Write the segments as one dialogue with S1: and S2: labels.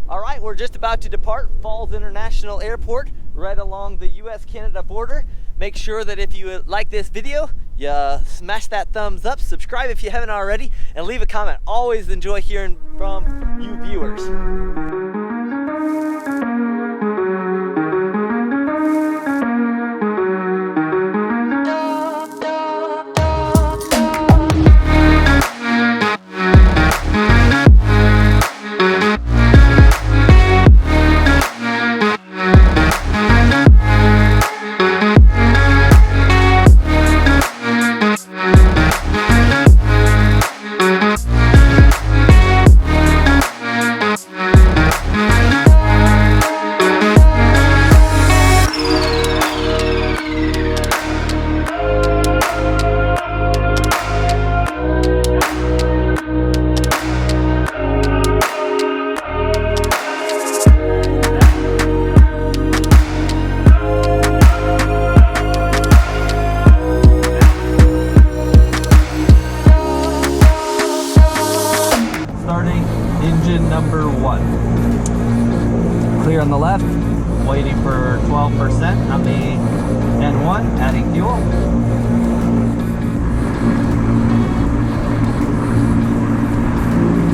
S1: All right, we're just about to depart Falls International Airport, right along the US-Canada border. Make sure that if you like this video, you smash that thumbs up, subscribe if you haven't already, and leave a comment. Always enjoy hearing from you viewers. Engine number 1. Clear on the left, waiting for 12% on the N1, adding fuel.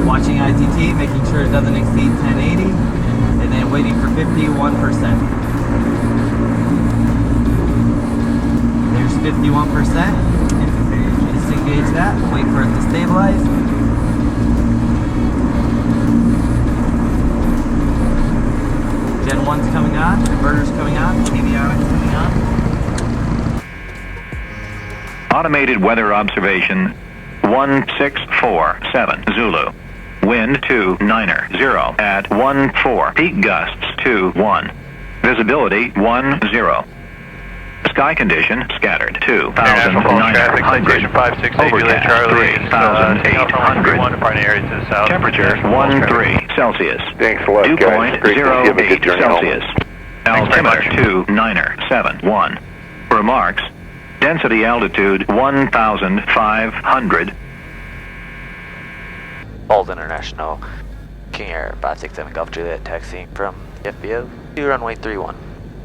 S1: Watching ITT, making sure it doesn't exceed 1080, and then waiting for 51%. There's 51%. Disengage that, wait for it to stabilize. Gen 1's coming on, inverter's coming on, avionics coming on.
S2: Automated weather observation 1647 Zulu. Wind 290 at 14. Peak gusts 21. Visibility 10. Sky condition scattered 2,900.
S3: Citation 568 Juliet Charlie.
S2: 3,800. Temperature 13 Celsius.
S4: Thanks a lot, guys. Great to have a good
S2: 2.08
S4: journey
S2: Celsius. Altimeter 2971. Remarks. Density altitude 1,500.
S1: Falls International, King Air 567 Golf Juliet, taxiing from FBO to runway 31.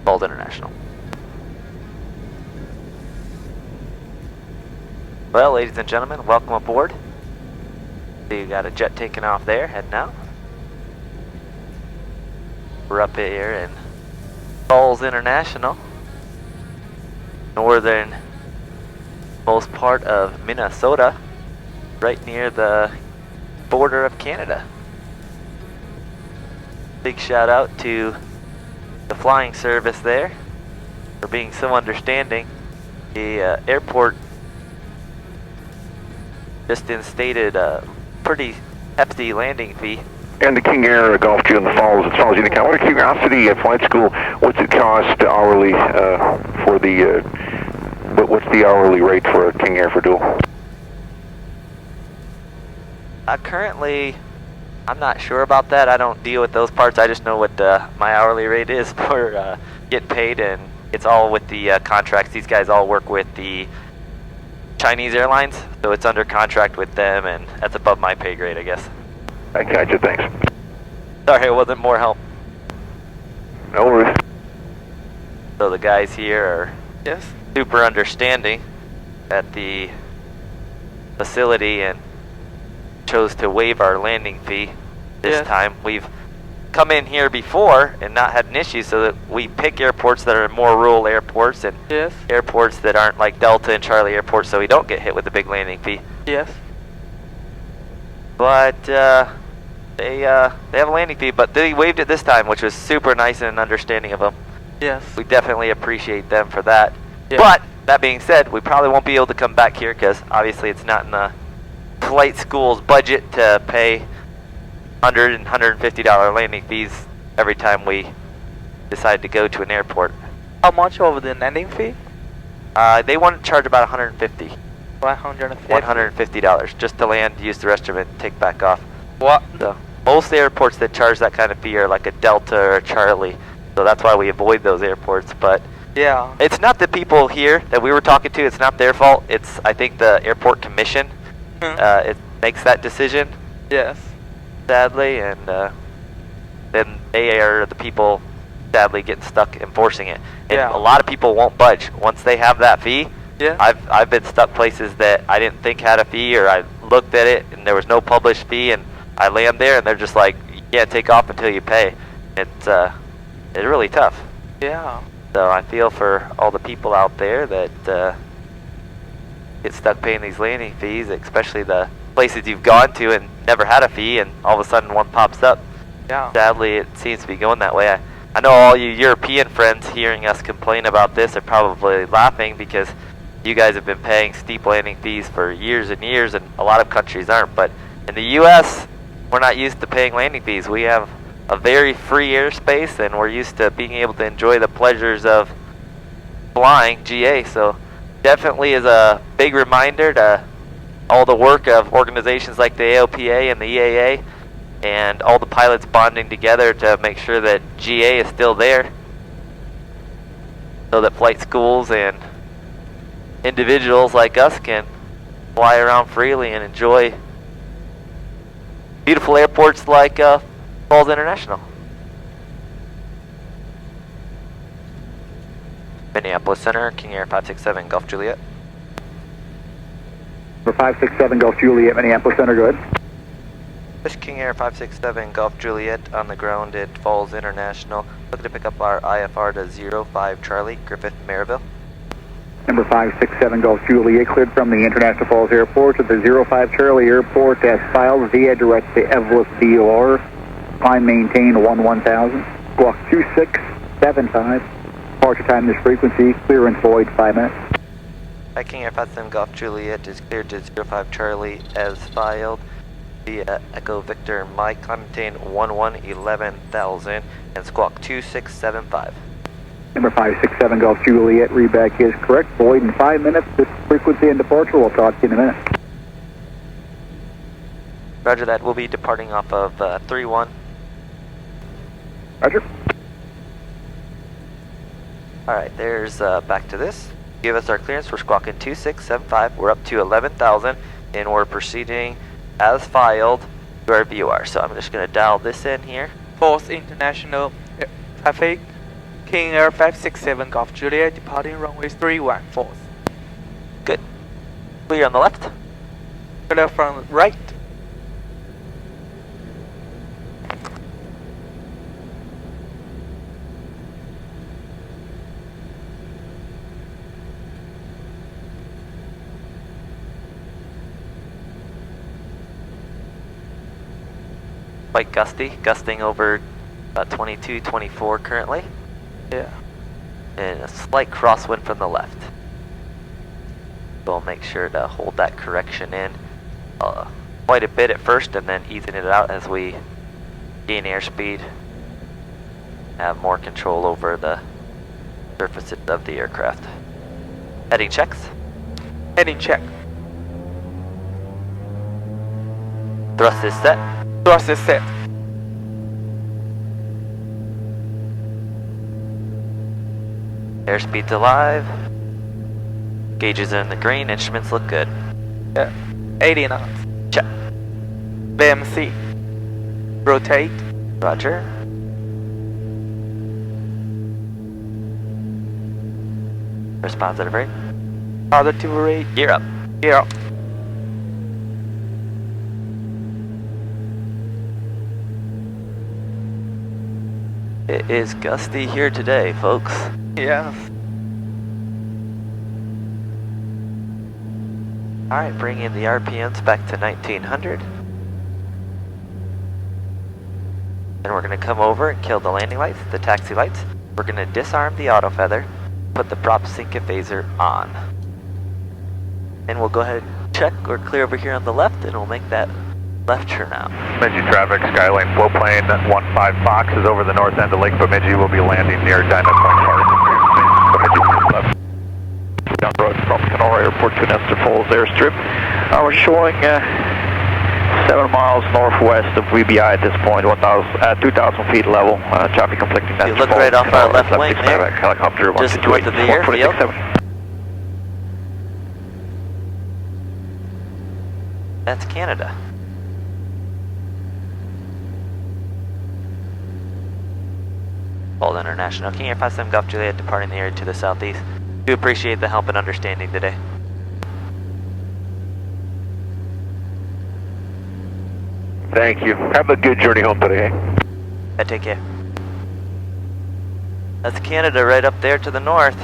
S1: Falls International. Well, ladies and gentlemen, welcome aboard. So you got a jet taking off there, heading out. We're up here in Falls International, northern most part of Minnesota, right near the border of Canada. Big shout out to the flying service there for being so understanding. The airport just instated a pretty hefty landing fee.
S4: And the King Air Golf Juliet in the Falls, as far as you can count. What a curiosity, flight school, what's it cost hourly for the, what's the hourly rate for a King Air for dual?
S1: Currently, I'm not sure about that. I don't deal with those parts. I just know what my hourly rate is for get paid, and it's all with the contracts. These guys all work with the Chinese airlines, so it's under contract with them, and that's above my pay grade, I guess.
S4: I got you, thanks.
S1: Sorry, it wasn't more help.
S4: No worries.
S1: So the guys here are super understanding at the facility and chose to waive our landing fee this time. We've come in here before and not had an issue, so that we pick airports that are more rural airports and airports that aren't like Delta and Charlie airports, so we don't get hit with a big landing fee. But they have a landing fee, but they waived it this time, which was super nice and understanding of them. We definitely appreciate them for that. But that being said, we probably won't be able to come back here because obviously it's not in the flight school's budget to pay $100 and $150 landing fees every time we decide to go to an airport.
S5: How much over the landing fee?
S1: They want to charge about $150. $150 just to land, use the restroom, and take back off.
S5: What?
S1: So most airports that charge that kind of fee are like a Delta or a Charlie, so that's why we avoid those airports. But it's not the people here that we were talking to. It's not their fault. It's, I think, the airport commission. It makes that decision.
S5: Yes.
S1: Sadly, and then they are the people sadly getting stuck enforcing it. And
S5: Yeah.
S1: a lot of people won't budge once they have that fee.
S5: Yeah.
S1: I've been stuck places that I didn't think had a fee, or I looked at it and there was no published fee, and I land there and they're just like, you can't take off until you pay. It's really tough.
S5: Yeah.
S1: So I feel for all the people out there that get stuck paying these landing fees, especially the places you've gone to and never had a fee, and all of a sudden one pops up.
S5: Yeah.
S1: Sadly, it seems to be going that way. I know all you European friends hearing us complain about this are probably laughing because you guys have been paying steep landing fees for years and years, and a lot of countries aren't. But in the U.S., we're not used to paying landing fees. We have a very free airspace, and we're used to being able to enjoy the pleasures of flying GA. So definitely is a big reminder to all the work of organizations like the AOPA and the EAA, and all the pilots bonding together to make sure that GA is still there, so that flight schools and individuals like us can fly around freely and enjoy beautiful airports like Falls International. Minneapolis Center, King Air 567, Golf Juliet.
S6: Number 567 Golf Juliet, Minneapolis Center, go ahead.
S1: This King Air 567 Golf Juliet on the ground at Falls International. Looking to pick up our IFR to 05 Charlie, Griffith, Maryville.
S6: Number 567 Golf Juliet, cleared from the International Falls Airport at the 05 Charlie Airport as filed via direct to Evelyn DOR. Climb maintain 1000. Squawk 2675. Departure time this frequency, clearance void 5 minutes.
S1: Hi, King Air 567 Golf Juliet is cleared to 05 Charlie as filed via Echo Victor Mike. Climb maintain 11,000 and squawk 2675.
S6: Number 567 Golf Juliet, readback is correct. Void in 5 minutes. This frequency and departure. We'll talk to you in a minute.
S1: Roger that. We'll be departing off of 31.
S6: Roger.
S1: Alright, there's back to this. Give us our clearance. We're squawking 2675. We're up to 11,000 and we're proceeding as filed to our VOR. So I'm just going to dial this in here.
S5: Falls International traffic. King Air 567 Golf Juliet departing runway 31 Falls.
S1: Good. Clear on the left.
S5: Clear from right.
S1: Quite gusty, gusting over 22, 24 currently.
S5: Yeah.
S1: And a slight crosswind from the left. We'll make sure to hold that correction in quite a bit at first, and then easing it out as we gain airspeed, have more control over the surface of the aircraft. Heading checks.
S5: Heading check.
S1: Thrust is set.
S5: Thrust is set.
S1: Airspeed's alive. Gauges are in the green. Instruments look good.
S5: Yeah. 80 knots.
S1: Check.
S5: VMC. Rotate.
S1: Roger. Press positive rate.
S5: Positive rate.
S1: Gear up.
S5: Gear up.
S1: It is gusty here today, folks.
S5: Yeah.
S1: Alright, bringing the RPMs back to 1900. Then we're going to come over and kill the landing lights, the taxi lights. We're going to disarm the auto feather, put the prop sync phaser on. And we'll go ahead and check. We're clear over here on the left, and we'll make that left turn out.
S3: Bemidji traffic, Skylane flow plane 15 Fox is over the north end of Lake Bemidji. Will be landing near Diamond Point Park. Bemidji left. Down the road from Kenora Airport to Nestor Falls Airstrip. We're showing 7 miles northwest of VBI at this point, 2,000 feet level. Traffic conflicting.
S1: You look right off our left wing there,
S3: helicopter
S1: just north of the airfield. That's Canada. Bold International, King Air 57 Golf Juliet departing the area to the southeast. Do appreciate the help and understanding today.
S4: Thank you. Have a good journey home today.
S1: Take care. That's Canada right up there to the north.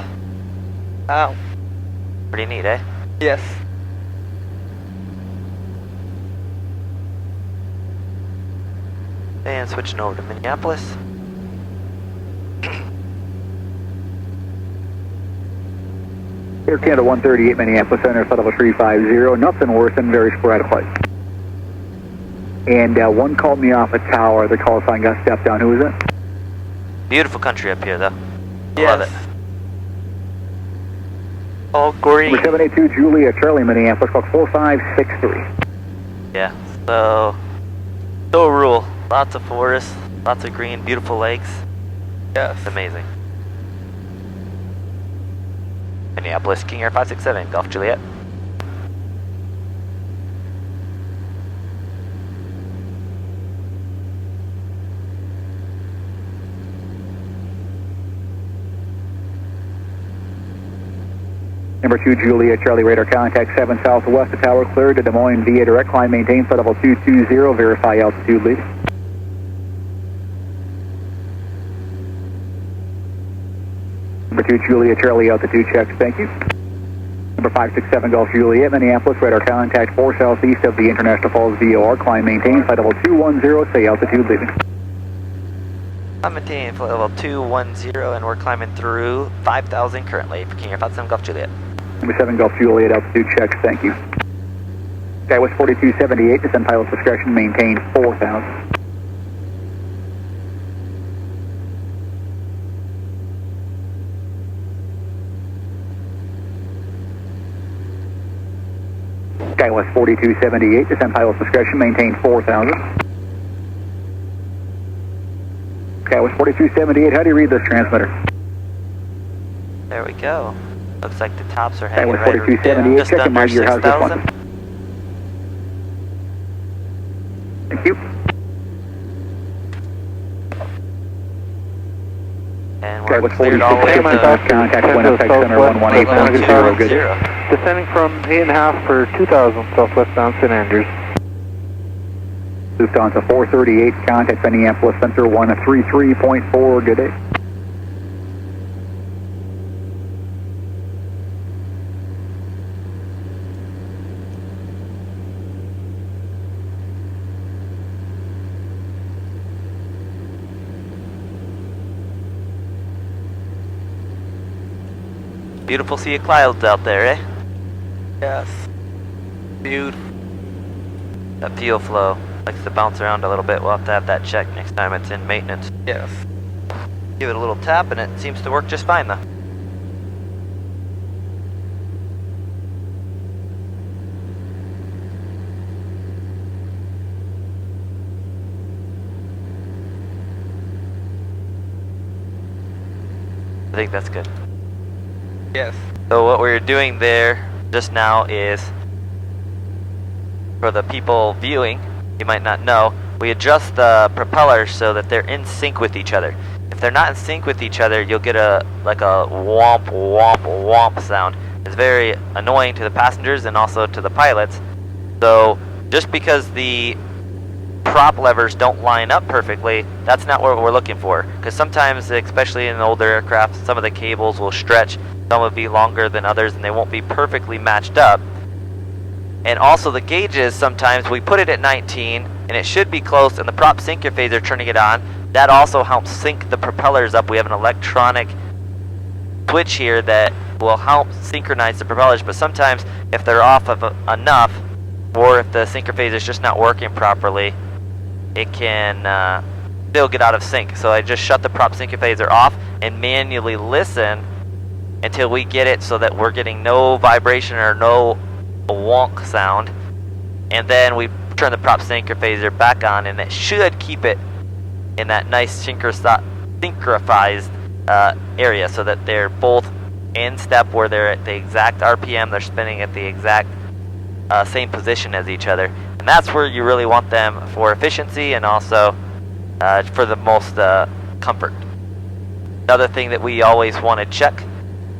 S5: Wow.
S1: Pretty neat, eh?
S5: Yes.
S1: And switching over to Minneapolis.
S6: Air Canada 138 Minneapolis Center, flight level 350. Nothing worse than very sporadic flight. And one called me off a tower. The call sign got stepped down. Who was it?
S1: Beautiful country up here, though.
S5: Yes.
S1: Love it.
S5: All green.
S6: Number 782 Julia Charlie Minneapolis, clock 4563.
S1: Yeah, so rural. Lots of forests, lots of green, beautiful lakes.
S5: Yes.
S1: It's amazing. Minneapolis, King Air 567, Golf Juliet.
S6: Number 2 Julia Charlie radar contact 7 southwest, the tower cleared to Des Moines via direct climb maintain, flight level 220, verify altitude lead. Number 2 Julia Charlie altitude checks, thank you. Number 567 Golf Juliet Minneapolis radar contact 4 southeast of the International Falls VOR, climb maintain, flight level 210, say altitude leaving.
S1: I'm maintaining flight level 210 and we're climbing through 5,000 currently for King Air 57 Golf Juliet.
S6: Number 7 Golf Juliet altitude checks, thank you. Skywest 4278, descend pilot's discretion, maintain 4,000. Skywest 4278, descend pilot's discretion, maintain 4,000. Skywest 4278, how do you read this transmitter?
S1: There we go. Looks like the tops are hanging
S6: Skywest
S1: right
S6: 4278,
S1: just
S6: checking my
S1: under
S6: gear, how's this
S1: 6,000.
S6: one? Thank you.
S1: And we're
S6: Skywest
S1: cleared all the way
S6: 4278,
S1: to
S6: contact Winnipeg Center 118.0, good.
S7: Descending from 8.5 for 2000 southwestbound St. Andrews.
S6: Lufthansa 438, contact Minneapolis Center 133.4, good day.
S1: Beautiful sea of clouds out there, eh?
S5: Yes. Beautiful.
S1: That fuel flow likes to bounce around a little bit. We'll have to have that checked next time it's in maintenance.
S5: Yes.
S1: Give it a little tap and it seems to work just fine though. I think that's good.
S5: Yes.
S1: So what we're doing there just now is, for the people viewing, you might not know, we adjust the propellers so that they're in sync with each other. If they're not in sync with each other, you'll get a womp womp womp sound. It's very annoying to the passengers and also to the pilots. So just because the prop levers don't line up perfectly, that's not what we're looking for. Because sometimes, especially in older aircraft, some of the cables will stretch. Some will be longer than others and they won't be perfectly matched up. And also the gauges, sometimes we put it at 19 and it should be close and the prop sync phase are turning it on. That also helps sync the propellers up. We have an electronic switch here that will help synchronize the propellers, but sometimes if they're off of enough, or if the sync phase is just not working properly, it can still get out of sync. So I just shut the prop sync phaser off and manually listen until we get it so that we're getting no vibration or no wonk sound, and then we turn the prop sync phaser back on, and it should keep it in that nice synchronized area so that they're both in step where they're at the exact RPM, they're spinning at the exact same position as each other. And that's where you really want them for efficiency and also for the most comfort. Another thing that we always want to check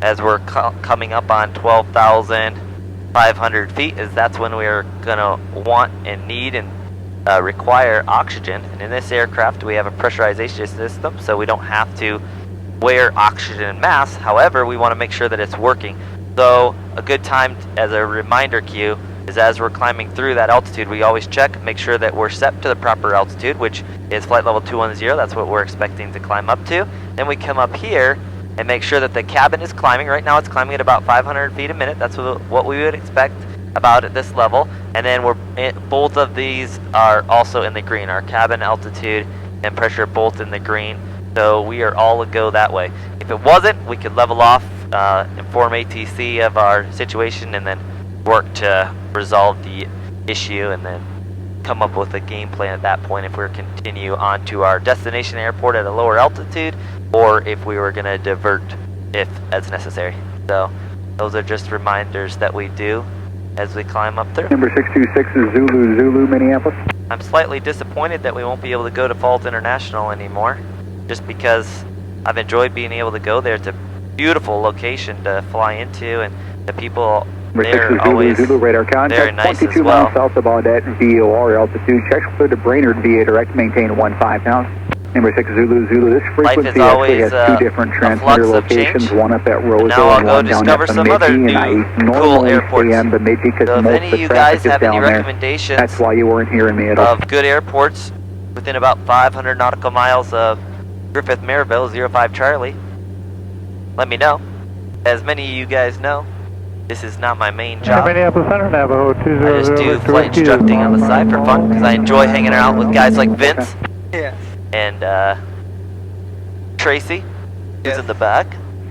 S1: as we're coming up on 12,500 feet is that's when we're going to want and need and require oxygen. And in this aircraft we have a pressurization system, so we don't have to wear oxygen mask. However, we want to make sure that it's working. So a good time as a reminder cue is as we're climbing through that altitude, we always check, make sure that we're set to the proper altitude, which is flight level 210. That's what we're expecting to climb up to. Then we come up here and make sure that the cabin is climbing. Right now it's climbing at about 500 feet a minute. That's what we would expect about at this level. And then both of these are also in the green. Our cabin altitude and pressure both in the green. So we are all a go that way. If it wasn't, we could level off, inform ATC of our situation, and then work to resolve the issue, and then come up with a game plan at that point if we're continue on to our destination airport at a lower altitude, or if we were going to divert if as necessary. So those are just reminders that we do as we climb up through.
S6: Number 626 is Zulu, Minneapolis.
S1: I'm slightly disappointed that we won't be able to go to Falls International anymore, just because I've enjoyed being able to go there. It's a beautiful location to fly into, and the people there are always
S6: Zulu radar contact,
S1: very nice
S6: 22
S1: as well.
S6: miles south of Baudette, VOR altitude. Checks clear to Brainerd, Aviator X, maintain 15,000. Number 6 Zulu, this frequency actually has two different transmitter locations, one up at Roseville
S1: now I'll
S6: and
S1: go
S6: one down
S1: discover
S6: at
S1: some
S6: Bemidji,
S1: other new
S6: and I
S1: cool
S6: normally
S1: airports.
S6: stay on Bemidji because
S1: So if
S6: most
S1: any
S6: of
S1: of
S6: the
S1: you guys
S6: traffic is
S1: have any
S6: down there.
S1: recommendations
S6: That's why you weren't hearing me at all.
S1: of good airports within about 500 nautical miles of Griffith Maryville 05 Charlie, let me know. As many of you guys know, this is not my main job.
S7: Minneapolis Center, Navajo 200.
S1: I just do flight instructing on the side for fun because I enjoy hanging out with guys like Vince and Tracy, who's in the back.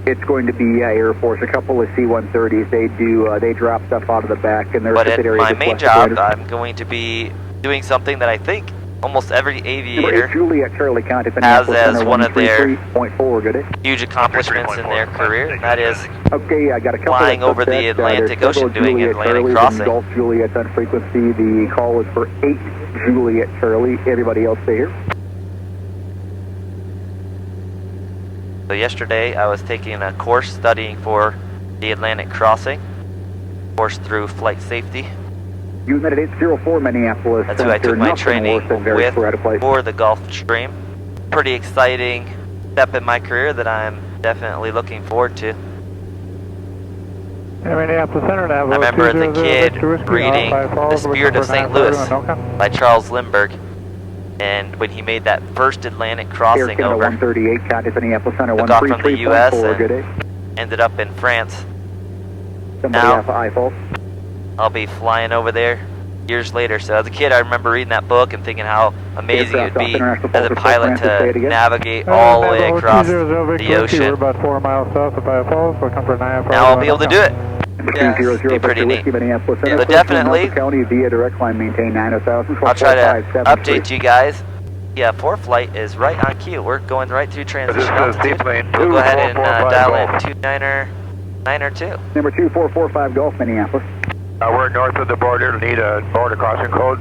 S6: It's going to be Air Force, a couple of C-130s. They drop stuff out of the back, and they're
S1: But at
S6: subsidiary
S1: my
S6: of
S1: main job, I'm going to be doing something that I think almost every aviator
S6: Juliet Charlie County,
S1: has as one of their
S6: 133.4, good day.
S1: huge accomplishments in their career, and that is
S6: Okay, I got a couple
S1: flying
S6: of
S1: over the
S6: subsets.
S1: Atlantic
S6: There's
S1: Ocean,
S6: several
S1: doing
S6: Juliet
S1: Atlantic
S6: Charlies
S1: crossing.
S6: and Golf Juliet on frequency. The call is for 8 Juliet Charlie. Everybody else stay here.
S1: So yesterday I was taking a course studying for the Atlantic crossing, course through flight safety.
S6: Unit 804 Minneapolis.
S1: That's who I took my training with for the Gulf Stream. Pretty exciting step in my career that I'm definitely looking forward to.
S7: Minneapolis Center, Navajo.
S1: I remember as a kid reading The Spirit of St. Louis by Charles Lindbergh, and when he made that first Atlantic crossing over,
S6: 138, contact Minneapolis Center,
S1: took off from the U.S.
S6: 133.4, good day.
S1: and ended up in France.
S6: Somebody
S1: Now-
S6: off of Eiffel.
S1: I'll be flying over there years later. So as a kid, I remember reading that book and thinking how amazing it would be as a pilot to navigate all the way across the
S7: We're
S1: ocean.
S7: about 4 miles south of Falls. We'll come for an IFR.
S1: Now I'll be able to do it.
S6: Yeah,
S1: be pretty neat.
S6: Minneapolis
S1: Yeah,
S6: Center.
S1: but definitely-
S6: County via direct line maintain 9,000.
S1: I'll try to update you guys. Yeah, 4 flight is right on cue. We're going right through transition altitude. We'll go ahead and dial in 29er2.
S6: Number 2445 Gulf, Minneapolis.
S3: We're north of the border. Need a border crossing code.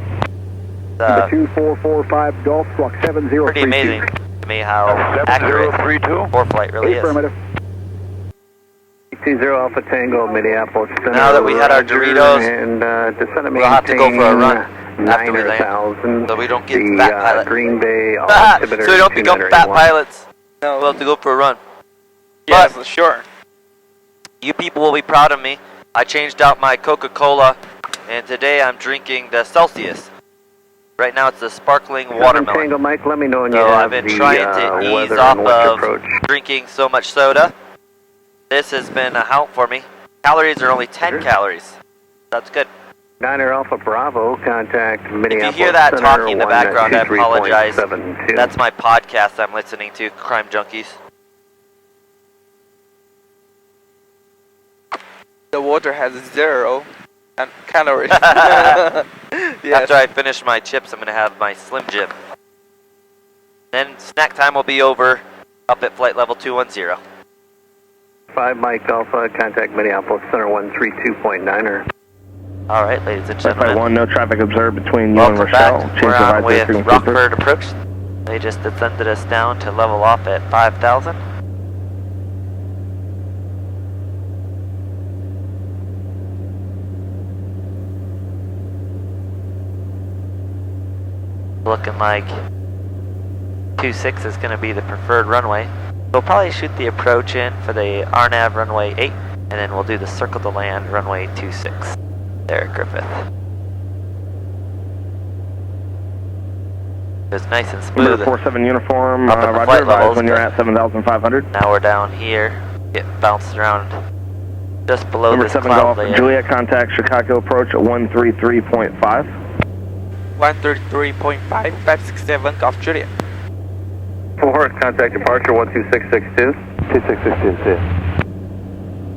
S6: Number 2445 Gulf, squawk 7032.
S1: Pretty amazing to me how accurate
S3: 7032.
S1: 4 flight really is.
S6: Affirmative.
S8: 20 Alpha Tango, Minneapolis Center.
S1: Now that we had our Doritos,
S8: and descend
S1: we'll have to go for a run after we
S8: 9,000.
S1: land, so we don't get
S8: the
S1: fat pilot.
S8: Green Bay
S1: So
S8: altimeter
S1: we don't become fat
S8: 281.
S1: pilots. No, we'll have to go for a run.
S5: Yes,
S1: But
S5: sure.
S1: you people will be proud of me. I changed out my Coca-Cola, and today I'm drinking the Celsius. Right now it's the sparkling watermelon.
S8: Tango, Mike, let me know when you
S1: So
S8: have
S1: I've been
S8: the
S1: trying to ease
S8: weather
S1: off
S8: and winter
S1: of
S8: approach.
S1: drinking so much soda. This has been a help for me. Calories are only 10 calories. That's good.
S8: 9er Alpha Bravo, contact Minneapolis
S1: If you hear that
S8: Center,
S1: talking in the background, I apologize.
S8: 123.72.
S1: That's my podcast I'm listening to, Crime Junkies.
S5: The water has 0 calories. Yes.
S1: After I finish my chips, I'm going to have my Slim Jim. Then snack time will be over up at flight level 210.
S8: 5 Mike Alpha, contact Minneapolis Center 132.9er.
S1: All right, ladies and gentlemen.
S9: 1, no traffic observed between you and
S1: Welcome
S9: Rochelle.
S1: back.
S9: Change
S1: We're
S9: the
S1: on
S9: right
S1: with Rockford approach. They just descended us down to level off at 5,000. Looking like 26 is going to be the preferred runway. We'll probably shoot the approach in for the RNAV runway 8, and then we'll do the circle to land runway 26 there at Griffith. It was nice and smooth.
S9: Number 47 uniform,
S1: Up in the
S9: roger,
S1: flight
S9: advise
S1: levels,
S9: when you're
S1: but
S9: at 7,500.
S1: now we're down here, get bounced around just below
S9: Number
S1: this
S9: 7
S1: cloud
S9: Golf,
S1: layer.
S9: Juliet, contact Chicago approach at 133.5.
S5: 133.5, 567 Golf Juliet.
S8: 4, contact departure 12662.
S7: 2662.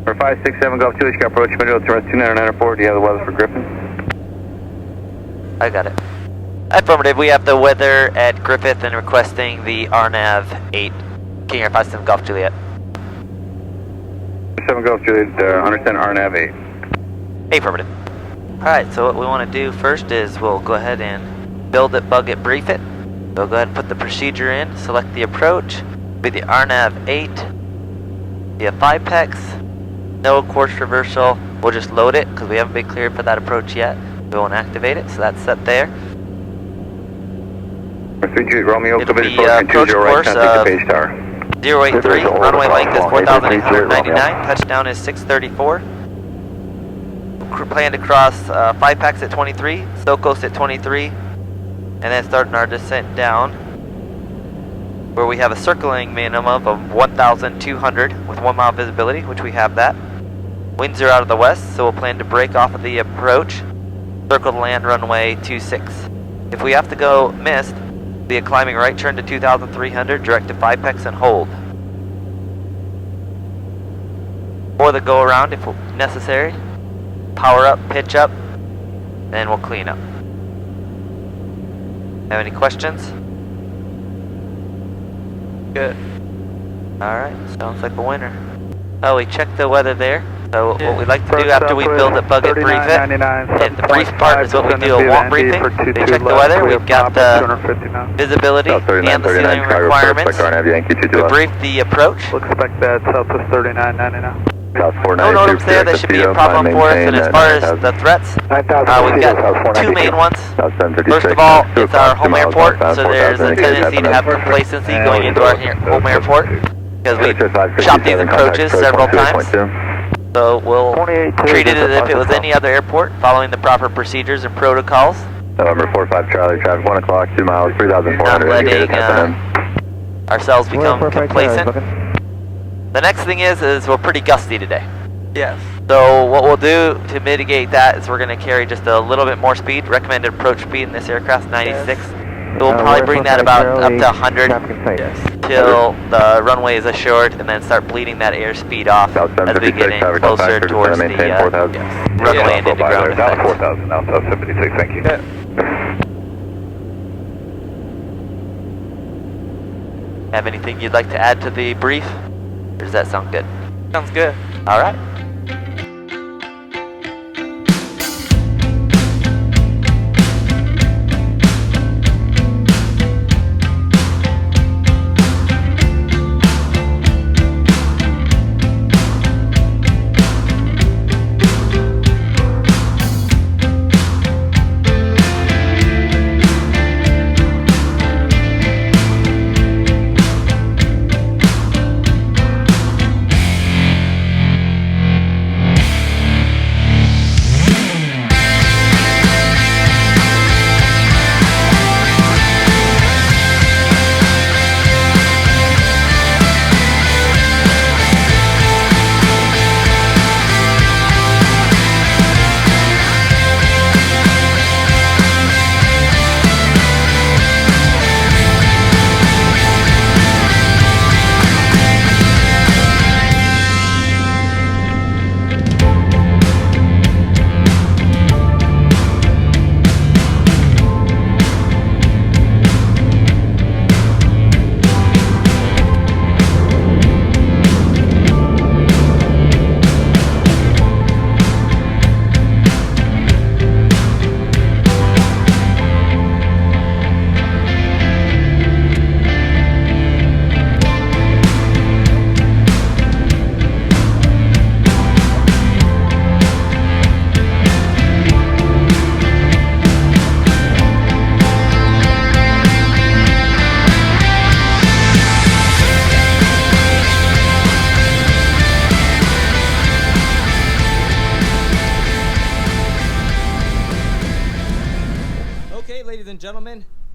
S8: For 567 Golf Juliet, Chicago approach, middle to rest 2994. Do you have the weather for Griffin?
S1: I got it. Affirmative, we have the weather at Griffith and requesting the RNAV 8, King Air 57 Golf Juliet.
S8: 7 Golf Juliet, understand RNAV 8.
S1: Affirmative. Alright, so what we want to do first is we'll go ahead and build it, bug it, brief it. We'll go ahead and put the procedure in, select the approach, be the RNAV 8, be a 5 PEX, no course reversal. We'll just load it because we haven't been cleared for that approach yet. We won't activate it, so that's set there.
S8: 3 Juliet Romeo,
S1: It'll
S8: Commit
S1: be
S8: approach, 20 right,
S1: course
S8: contact the base tower.
S1: 083, runway length is 4,899, touchdown is 634. Plan to cross 5 PEX at 23, SOCOS at 23, and then starting our descent down, where we have a circling minimum of 1,200 with 1 mile visibility, which we have that. Winds are out of the west, so we'll plan to break off of the approach, circle to land runway 26. If we have to go missed, be a climbing right turn to 2,300, direct to 5 PEX and hold. Or the go around if necessary. Power up, pitch up, and we'll clean up. Have any questions?
S5: Good.
S1: Alright, sounds like a winner. Oh, we checked the weather there. So what we like to do after we build it, bug it, brief it, and the brief part is what we do, a walk briefing. We check the weather, we've got the visibility and the ceiling requirements. We brief the approach.
S7: We'll expect that Southwest 3999.
S1: No NOTAMs there, that should be a problem for us. And as far as the threats, we've got 2 main ones. First of all, it's our home airport, so there's a tendency to have complacency going into our home airport, because we've shot these approaches several times. So we'll treat it as if it was any other airport, following the proper procedures and protocols.
S2: November 45 Charlie, traffic 1 o'clock, 2 miles, 3,400.
S1: Not letting ourselves become complacent. The next thing is we're pretty gusty today.
S5: Yes.
S1: So what we'll do to mitigate that is we're going to carry just a little bit more speed. Recommended approach speed in this aircraft, 96. So we'll probably bring that about up to 100 till the runway is assured, and then start bleeding that airspeed off as we get in closer towards the runway and into ground
S3: Down
S1: effect.
S3: 4,000 now, South 76, thank you.
S1: Have anything you'd like to add to the brief? Or does that sound good?
S5: Sounds good.
S1: All right.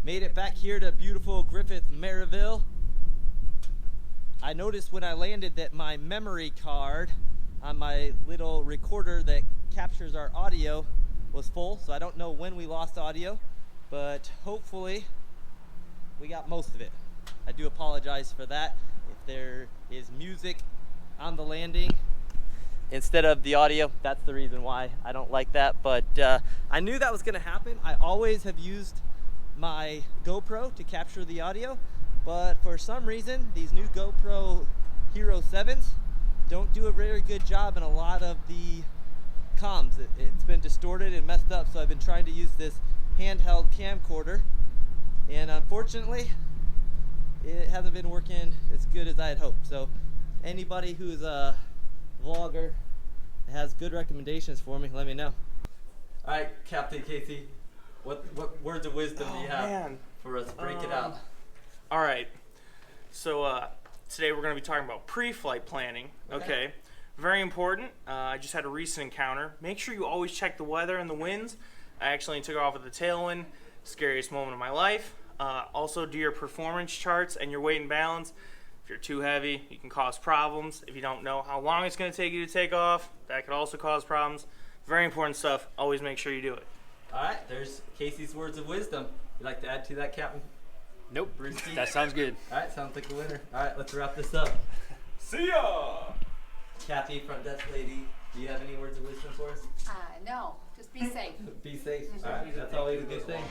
S10: Made it back here to beautiful Griffith, Maryville. I noticed when I landed that my memory card on my little recorder that captures our audio was full, so I don't know when we lost audio, but hopefully we got most of it. I do apologize for that. If there is music on the landing instead of the audio, that's the reason why I don't like that, but I knew that was gonna happen. I always have used my GoPro to capture the audio, but for some reason these new GoPro Hero 7s don't do a very good job in a lot of the comms. It's been distorted and messed up, so I've been trying to use this handheld camcorder, and unfortunately it hasn't been working as good as I had hoped. So anybody who's a vlogger has good recommendations for me, let me know. All right, Captain Casey, what words of wisdom do you have for us? Break it out.
S11: All right, so today we're going to be talking about pre-flight planning. Okay. Very important. I just had a recent encounter. Make sure you always check the weather and the winds. I actually took off with a tailwind, scariest moment of my life. Also do your performance charts and your weight and balance. If you're too heavy, you can cause problems. If you don't know how long it's going to take you to take off, that could also cause problems. Very important stuff. Always make sure you do it.
S10: All right, there's Casey's words of wisdom. You like to add to that, Captain?
S12: Nope.
S10: Brewski?
S12: That sounds good.
S10: All right, sounds like a winner. All right, let's wrap this up.
S11: See ya!
S10: Kathy, front desk lady, do you have any words of wisdom for us?
S13: No, just be safe.
S10: Be safe. All right, that's always a good thing.